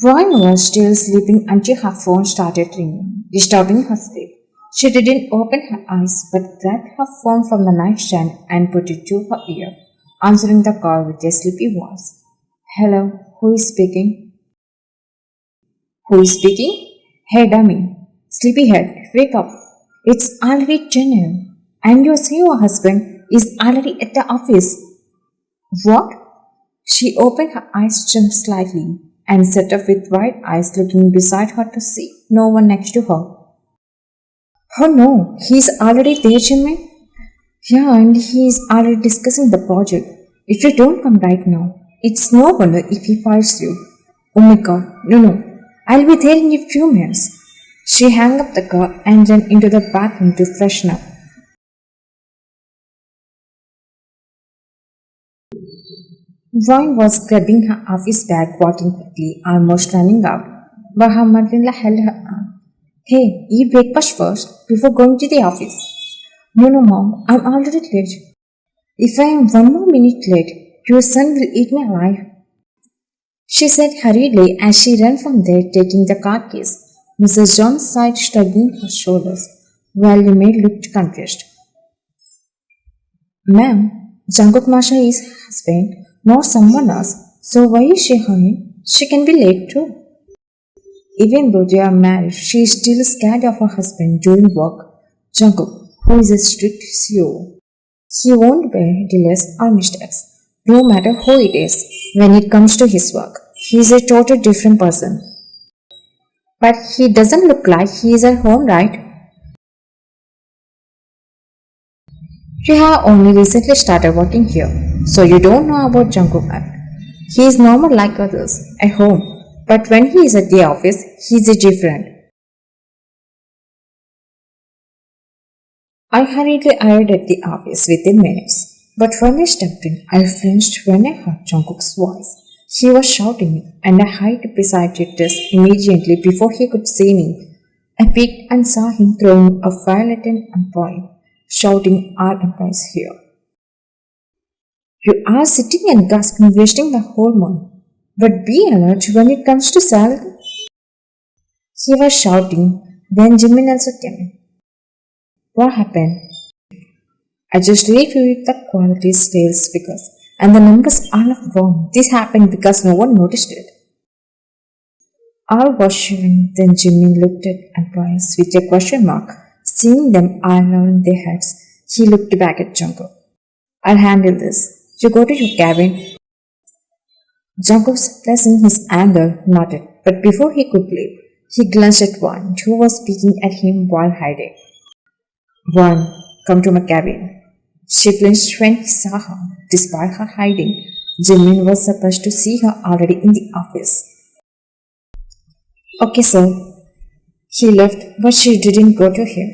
Vine was still sleeping until her phone started ringing, disturbing her sleep. She didn't open her eyes but grabbed her phone from the nightstand and put it to her ear, answering the call with a sleepy voice. Hello, who is speaking? Who is speaking? Hey dummy, sleepyhead, wake up. It's already 10 a.m. and you see your husband is already at the office. What? She opened her eyes jumped slightly and sat up with wide eyes looking beside her to see no one next to her. Oh no, he's already there, Jimin? Yeah, and he's already discussing the project. If you don't come right now, it's no wonder if he fires you. Oh my god, no. I'll be there in a few minutes. She hung up the car and ran into the bathroom to freshen up. Vine was grabbing her office bag, walking quickly, almost running out, but her mother-in-law held her arm. Hey, eat breakfast first before going to the office. No, mom, I'm already late. If I am one more minute late, your son will eat me alive. She said hurriedly as she ran from there, taking the car keys. Mrs. John sighed, shrugging her shoulders, while the maid looked confused. Ma'am, Jungkook Masha is her husband, not someone else, so why is she hurrying? She can be late too. Even though they are married, she is still scared of her husband doing work. Jungkook, who is a strict CEO. He won't bear delays or mistakes, no matter who it is, when it comes to his work. He is a totally different person. But he doesn't look like he is at home, right? You have only recently started working here, so you don't know about Jungkook. He is normal like others, at home, but when he is at the office, he is different. I hurriedly arrived at the office within minutes, but when I stepped in, I flinched when I heard Jungkook's voice. He was shouting, and I hid beside his desk immediately before he could see me. I peeked and saw him throwing a file at an employee, shouting, "Our employees here. You are sitting and gasping, wasting the whole month. But be alert when it comes to salary." He was shouting when Jimin also came in. What happened? I just reviewed the quality sales figures and the numbers are not wrong. This happened because no one noticed it. All was shivering. Then Jimin looked at employees with a question mark. Seeing them all around their heads, he looked back at Jungkook. I'll handle this. You go to your cabin. Jungkook, suppressing his anger, nodded, but before he could leave, he glanced at one who was speaking at him while hiding. One, come to my cabin. She flinched when he saw her. Despite her hiding, Jimin was supposed to see her already in the office. Okay, sir. He left, but she didn't go to him.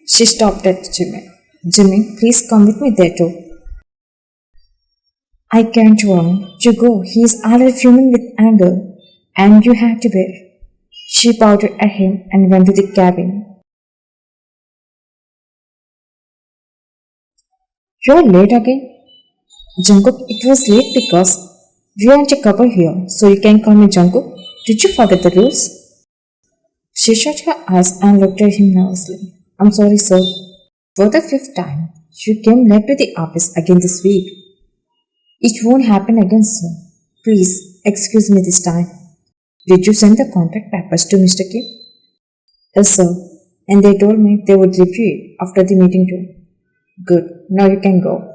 She stopped at Jimin. Jimin, please come with me there too. I can't, Warren. You go. He is already fuming with anger, and you have to bear it. She pouted at him and went to the cabin. You're late again? Jungkook, it was late because we aren't a couple here, so you can call me Jungkook. Did you forget the rules? She shut her eyes and looked at him nervously. I'm sorry, sir. For the fifth time, you came late to the office again this week. It won't happen again, sir. Please, excuse me this time. Did you send the contract papers to Mr. Kim? Yes, sir. And they told me they would review it after the meeting too. Good. Now you can go.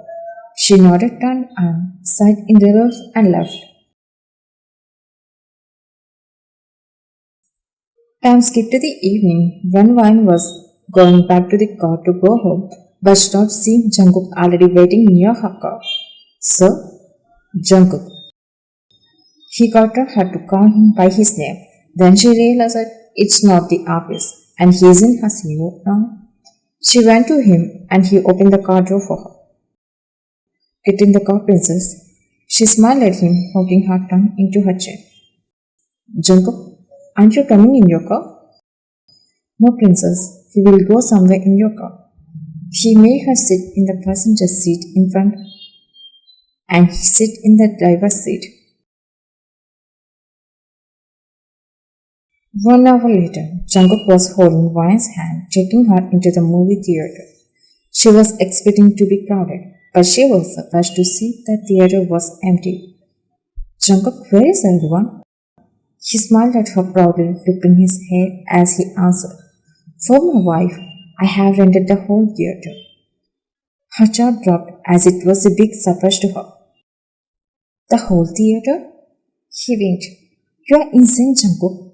She nodded, turned and sighed in reverse and left. Time skipped to the evening when Wine was going back to the car to go home, but stopped seeing Jungkook already waiting near her car. Sir? Jungkook. He got her to call him by his name. Then she realized that it's not the office and he isn't her CEO now. She went to him and he opened the car door for her. Get in the car, princess. She smiled at him, poking her tongue into her chin. Jungkook, aren't you coming in your car? No, princess. We will go somewhere in your car. He made her sit in the passenger seat in front and he sit in the driver's seat. 1 hour later, Jungkook was holding Ryan's hand, taking her into the movie theater. She was expecting to be crowded, but she was surprised to see the theater was empty. Jungkook, where is everyone? He smiled at her proudly, flipping his hair as he answered, for my wife, I have rented the whole theater. Her jaw dropped as it was a big surprise to her. The whole theater? He winked. You are insane, Jungkook.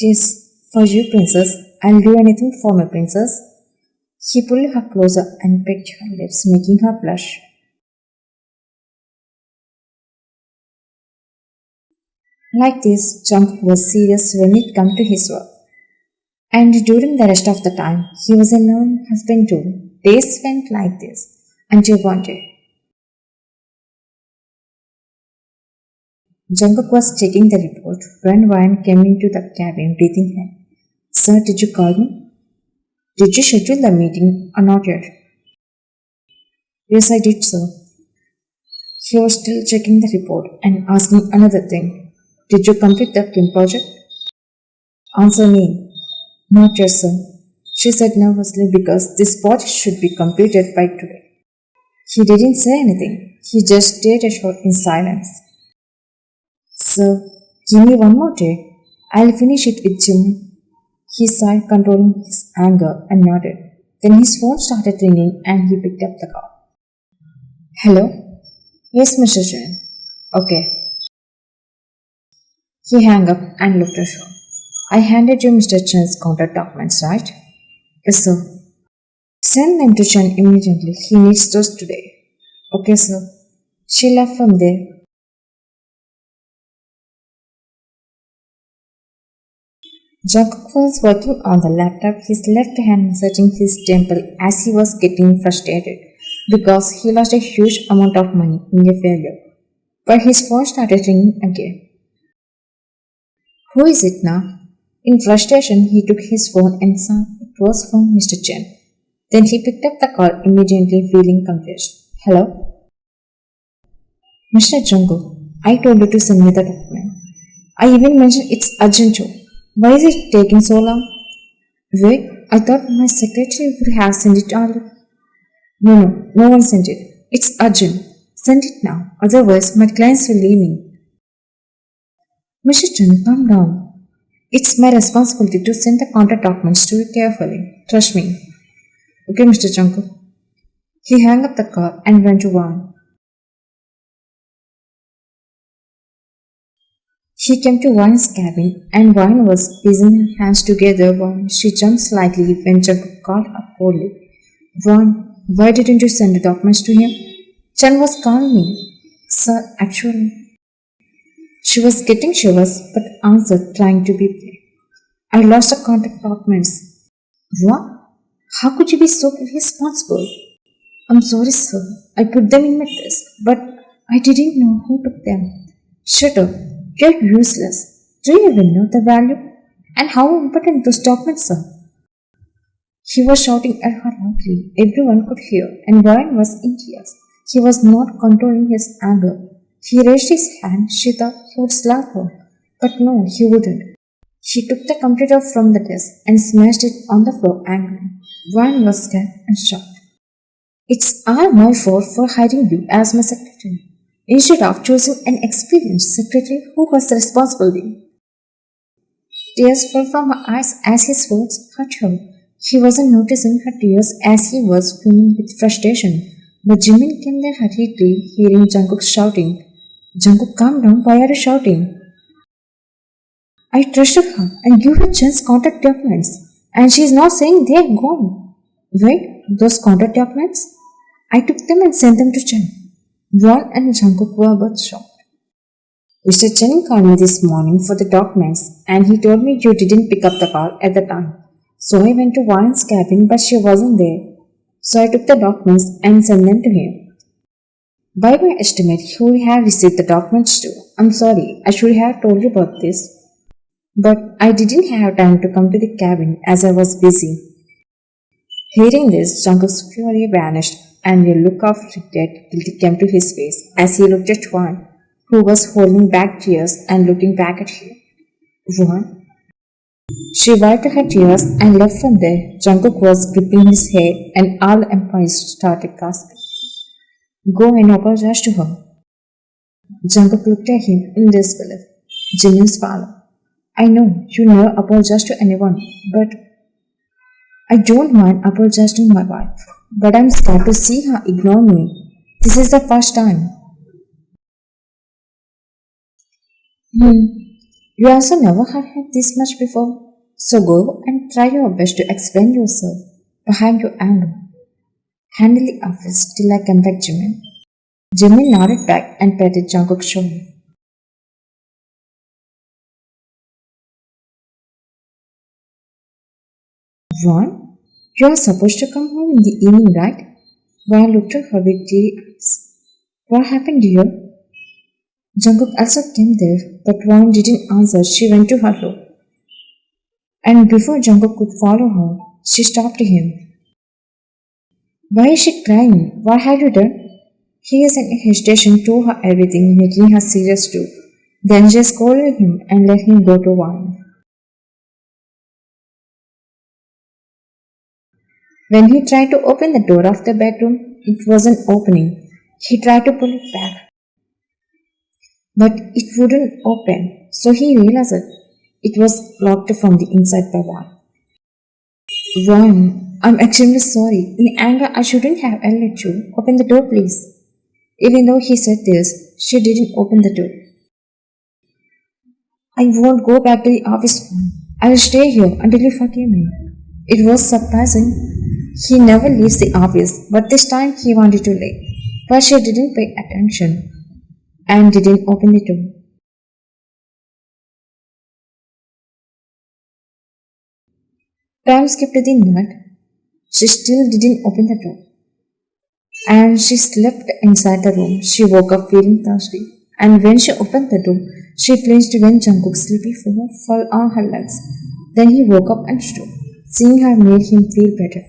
Yes, for you, princess. I'll do anything for my princess. He pulled her closer and pecked her lips, making her blush. Like this, Jungkook was serious when it came to his work. And during the rest of the time, he was a known husband too. Days went like this until one day, Jungkook was checking the report when Ryan came into the cabin breathing heavy. Sir, did you call me? Did you schedule the meeting or not yet? Yes, I did, sir. He was still checking the report and asking another thing. Did you complete the Kim project? Answer me. Not yet, sir. She said nervously because this project should be completed by today. He didn't say anything. He just stared at her in silence. Sir, give me one more day. I'll finish it with Jimin. He sighed, controlling his anger, and nodded. Then his phone started ringing and he picked up the call. Hello? Yes, Mr. Chen. Okay. He hung up and looked at her. I handed you Mr. Chen's contact documents, right? Yes, sir. Send them to Chen immediately. He needs those today. Okay, sir. She left from there. Jungkook was working on the laptop, his left hand massaging his temple as he was getting frustrated because he lost a huge amount of money in a failure. But his phone started ringing again. Who is it now? In frustration, he took his phone and saw it was from Mr. Chen. Then he picked up the call immediately, feeling confused. Hello? Mr. Jungkook, I told you to send me the document. I even mentioned it's urgent too. Why is it taking so long? Wait, I thought my secretary would have sent it earlier. No one sent it. It's urgent. Send it now, otherwise my clients will leave me. Mr. Chen, calm down. It's my responsibility to send the contact documents to you carefully. Trust me. Okay, Mr. Jungkook. He hung up the call and went to Wan. She came to Wan's cabin and Wan was piecing her hands together while she jumped slightly when Jungkook called her coldly. Wan, why didn't you send the documents to him? Chen was calling me. Sir, actually. She was getting shivers but answered, trying to be brave. I lost the contact documents. What? How could you be so irresponsible? I'm sorry, sir. I put them in my desk, but I didn't know who took them. Shut up. You're useless. Do you even know the value? And how important those documents are? He was shouting at her loudly. Everyone could hear, and Ryan was in tears. He was not controlling his anger. He raised his hand. She thought he would slap her. But no, he wouldn't. He took the computer from the desk and smashed it on the floor angrily. Ryan was scared and shocked. It's all my fault for hiring you as my secretary, instead of choosing an experienced secretary who was responsible. Tears fell from her eyes as his words hurt her. He wasn't noticing her tears as he was fuming with frustration. But Jimin came there hurriedly, hearing Jungkook shouting. Jungkook, calm down, why are you shouting? I trusted her and gave her Chen's contact documents, and she is now saying they are gone. Wait, those contact documents? I took them and sent them to Chen. Ron and Jungkook were both shocked. Mr. Chen called me this morning for the documents and he told me you didn't pick up the call at the time. So I went to Ryan's cabin but she wasn't there. So I took the documents and sent them to him. By my estimate, he would have received the documents too. I'm sorry, I should have told you about this. But I didn't have time to come to the cabin as I was busy. Hearing this, Jungkook's fury vanished and a look of regret came to his face as he looked at Juan, who was holding back tears and looking back at him. Juan, She wiped her tears and left from there. Jungkook was gripping his hair and all employees started gasping. Go and apologize to her. Jungkook looked at him in disbelief. Jimin swallowed. I know you never apologize to anyone, but I don't mind apologizing to my wife. But I'm scared to see her ignore me. This is the first time. Hmm. You also never had this much before. So go and try your best to explain yourself behind your anger. Handle the office till I come back, Jimin. Jimin nodded back and patted Jungkook's shoulder. Ron, you are supposed to come home in the evening, right? Ron looked at her with teary eyes. What happened, dear? Jungkook also came there, but Ron didn't answer. She went to her room. And before Jungkook could follow her, she stopped him. Why is she crying? What have you done? He is in hesitation, told her everything, making her serious too. Then she scolded him and let him go to wine. When he tried to open the door of the bedroom, it wasn't opening. He tried to pull it back, but it wouldn't open, so he realized it was locked from the inside by wall. Ron, I'm extremely sorry. In anger, I shouldn't have let you. Open the door, please. Even though he said this, she didn't open the door. I won't go back to the office. I'll stay here until you forgive me. It was surprising. He never leaves the office, but this time he wanted to leave. But she didn't pay attention and didn't open the door. Time skipped to the night. She still didn't open the door. And she slept inside the room. She woke up feeling thirsty. And when she opened the door, she flinched when Jungkook's sleepy figure fell on her legs. Then he woke up and stood. Seeing her made him feel better.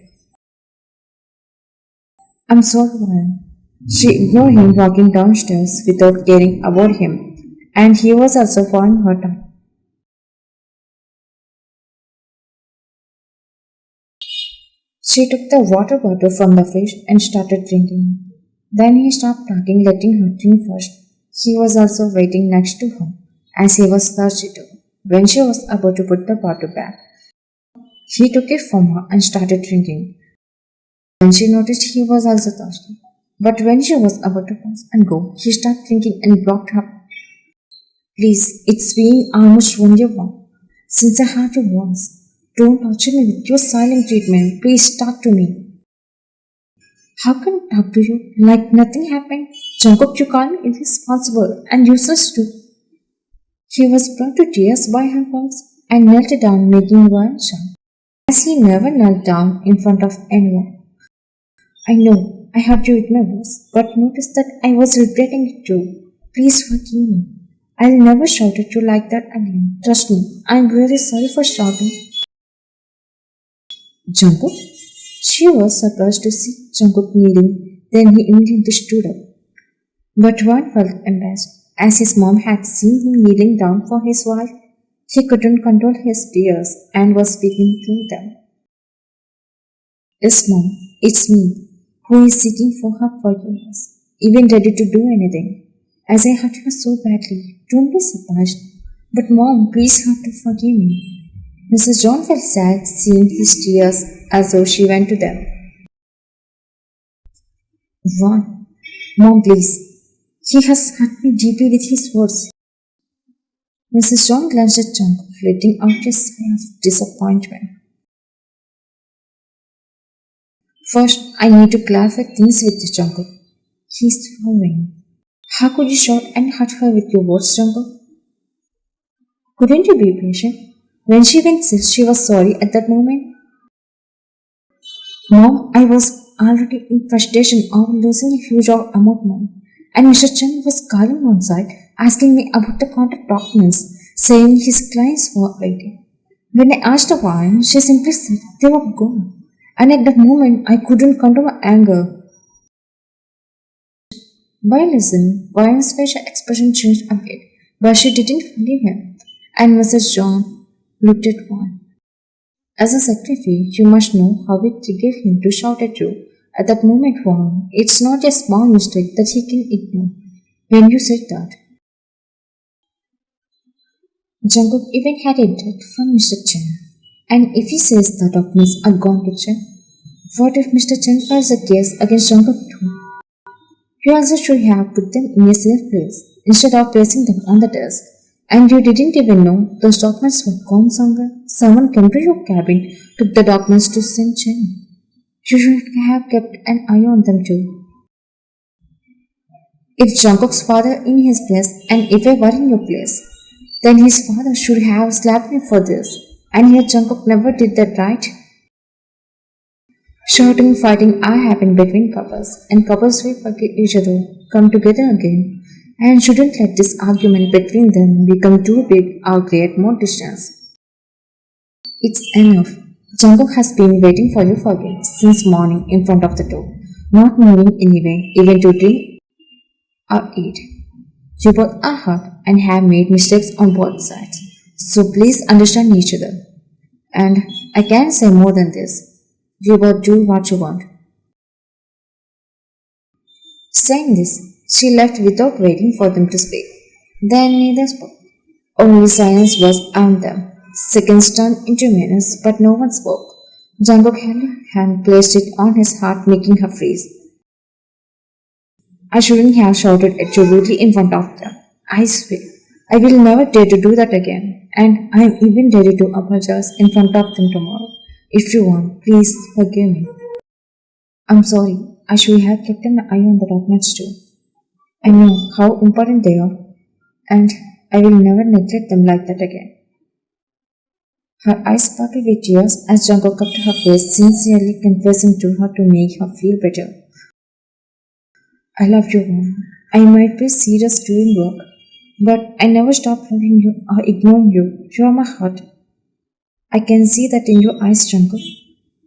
I'm sorry, Ryan. She ignored him walking downstairs without caring about him. And he was also following her down. She took the water bottle from the fridge and started drinking. Then he stopped talking, letting her drink first. He was also waiting next to her, as he was thirsty too. When she was about to put the bottle back, he took it from her and started drinking. Then she noticed he was also thirsty. But when she was about to pass and go, he stopped drinking and blocked her. Please, it's been almost 1 year now since I had you once. Don't torture me with your silent treatment. Please talk to me. How can I talk to you like nothing happened? Jungkook, you call me irresponsible and useless too. He was brought to tears by her words and knelt down, making one sound, as he never knelt down in front of anyone. I know I hurt you with my words, but notice that I was regretting it too. Please forgive me. I'll never shout at you like that again. Trust me, I'm really sorry for shouting. Jungkook? She was surprised to see Jungkook kneeling, then he immediately stood up. But one felt embarrassed, as his mom had seen him kneeling down for his wife. He couldn't control his tears and was speaking through them. Yes, Mom, it's me, who is seeking for her forgiveness, even ready to do anything. As I hurt her so badly, don't be surprised. But Mom, please have to forgive me. Mrs. John felt sad seeing his tears as though she went to them. Ron, Mom, please. He has hurt me deeply with his words. Mrs. John glanced at Jungkook, letting out a sigh of disappointment. First, I need to clarify things with Jungkook. He's swallowing. How could you shout and hurt her with your words, Jungkook? Couldn't you be patient? When she went sick, she was sorry at that moment. Mom, I was already in frustration over losing a huge amount of money, and Mr. Chen was calling on site, asking me about the contract documents, saying his clients were waiting. When I asked her why, she simply said they were gone, and at that moment I couldn't control my anger. By listening, Ryan's facial expression changed a bit, but she didn't believe him. And Mrs. John, looked at Juan. As a secretary, you must know how it triggered him to shout at you. At that moment, Juan, it's not a small mistake that he can ignore. When you said that, Jungkook even had a threat from Mr. Chen. And if he says the documents are gone to Chen, what if Mr. Chen files a case against Jungkook too? You also should have put them in a safe place instead of placing them on the desk. And you didn't even know those documents were gone somewhere. Someone came to your cabin, took the documents to send Chen. You should have kept an eye on them too. If Jungkook's father in his place and if I were in your place, then his father should have slapped me for this. And yet Jungkook never did that, right? Shouting, fighting are happening between couples, and couples will forgive each other, come together again, and shouldn't let this argument between them become too big or create more distance. It's enough. Jungkook has been waiting for you for weeks since morning in front of the door, not moving anywhere, even to drink or eat. You both are hurt and have made mistakes on both sides, so please understand each other. And I can't say more than this. You both do what you want. Saying this, she left without waiting for them to speak. Then neither spoke. Only silence was around them. Seconds turned into minutes, but no one spoke. Jungkook held her hand, placed it on his heart, making her freeze. I shouldn't have shouted at you rudely in front of them. I swear, I will never dare to do that again, and I am even ready to apologize in front of them tomorrow. If you want, please forgive me. I'm sorry, I should have kept an eye on the documents too. I know how important they are, and I will never neglect them like that again. Her eyes sparkled with tears as Jungkook cupped her face, sincerely confessing to her to make her feel better. I love you, Mom. I might be serious doing work, but I never stop loving you or ignoring you. You are my heart. I can see that in your eyes, Jungkook.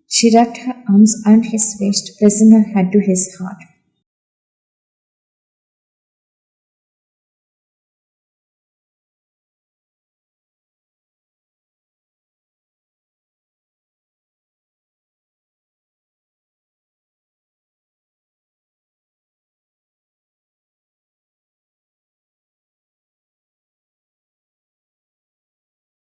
She wrapped her arms around his waist, pressing her head to his heart.